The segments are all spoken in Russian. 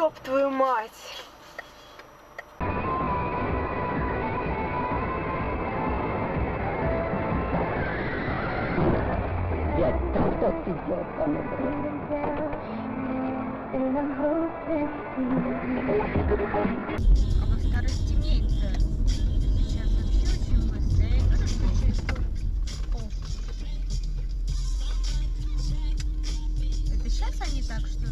ёб твою мать! А во старости темнеет-то. Сейчас вообще очень быстро. Я тоже хочу что. О. Это сейчас они так, что ли?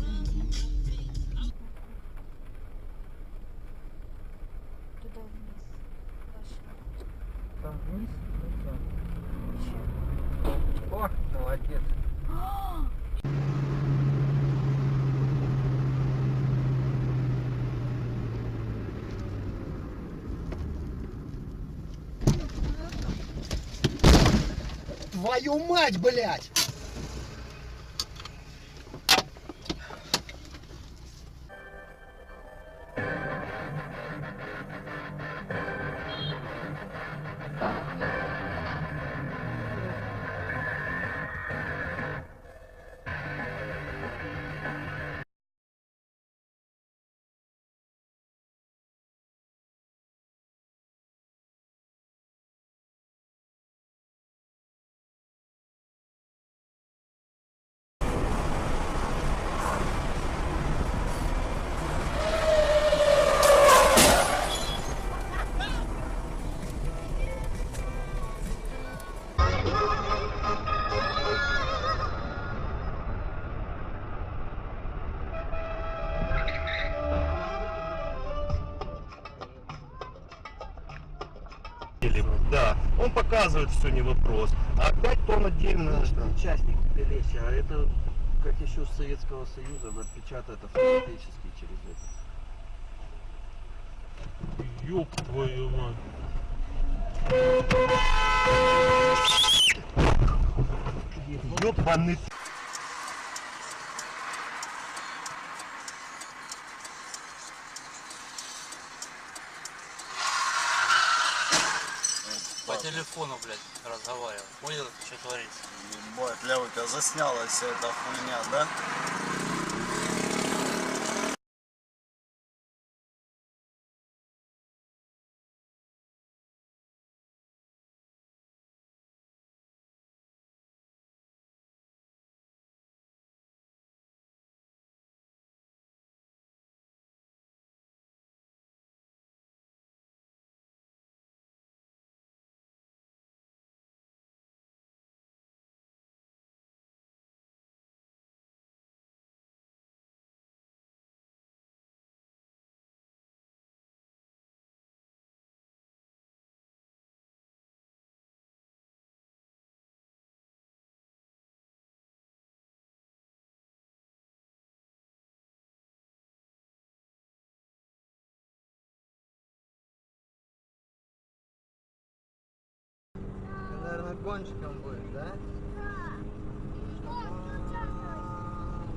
Туда вниз. Там вниз? О, молодец. Твою мать, блядь! Да, он показывает, что не вопрос. А опять тон отдельно. Участник Белечи, а это как еще с Советского Союза напечатает автоматически через это. Ёб твою мать. Ёбаный. По телефону, блядь, разговаривал. Понял, что творится? Ебать, Ля, у тебя заснялась вся эта хуйня, да? Ты, наверное, гонщиком будешь, да?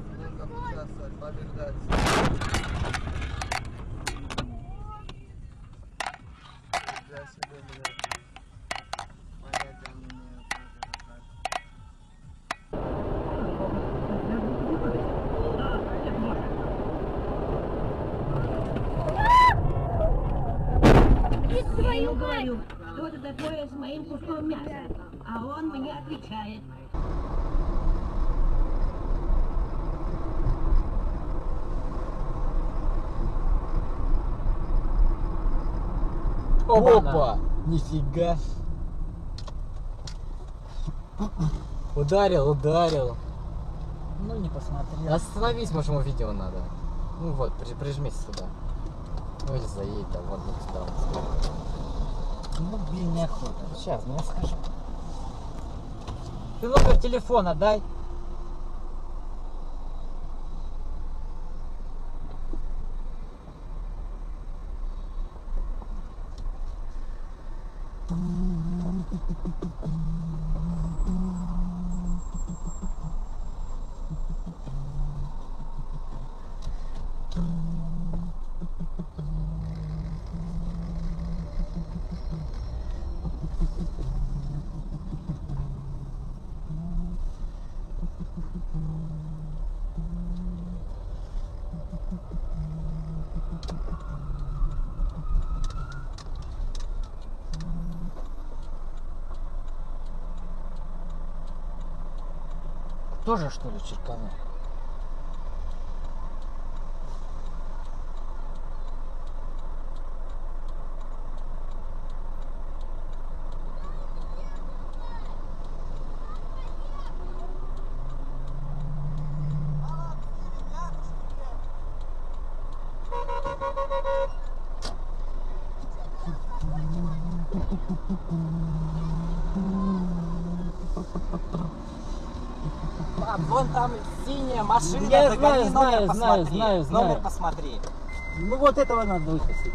В гонках участвовать, побеждать. Нифига себе, блядь. Понятия не имею, как это так. Я ему говорю, что это такое с моим куском мяса, а он мне отвечает. Опа! Нифига! Ударил, ударил. Ну не посмотрел. Остановись, может, ему видео надо. Ну вот, прижмись сюда. Ну или заедь там, вот сюда. Ну блин, неохота. Сейчас, ну я скажу. Ты номер телефона дай. Тоже что ли черканул? А вон там синяя машина, Я догони, знаю, номер знаю, посмотри. знаю. Номер посмотри. Ну вот этого надо вытащить.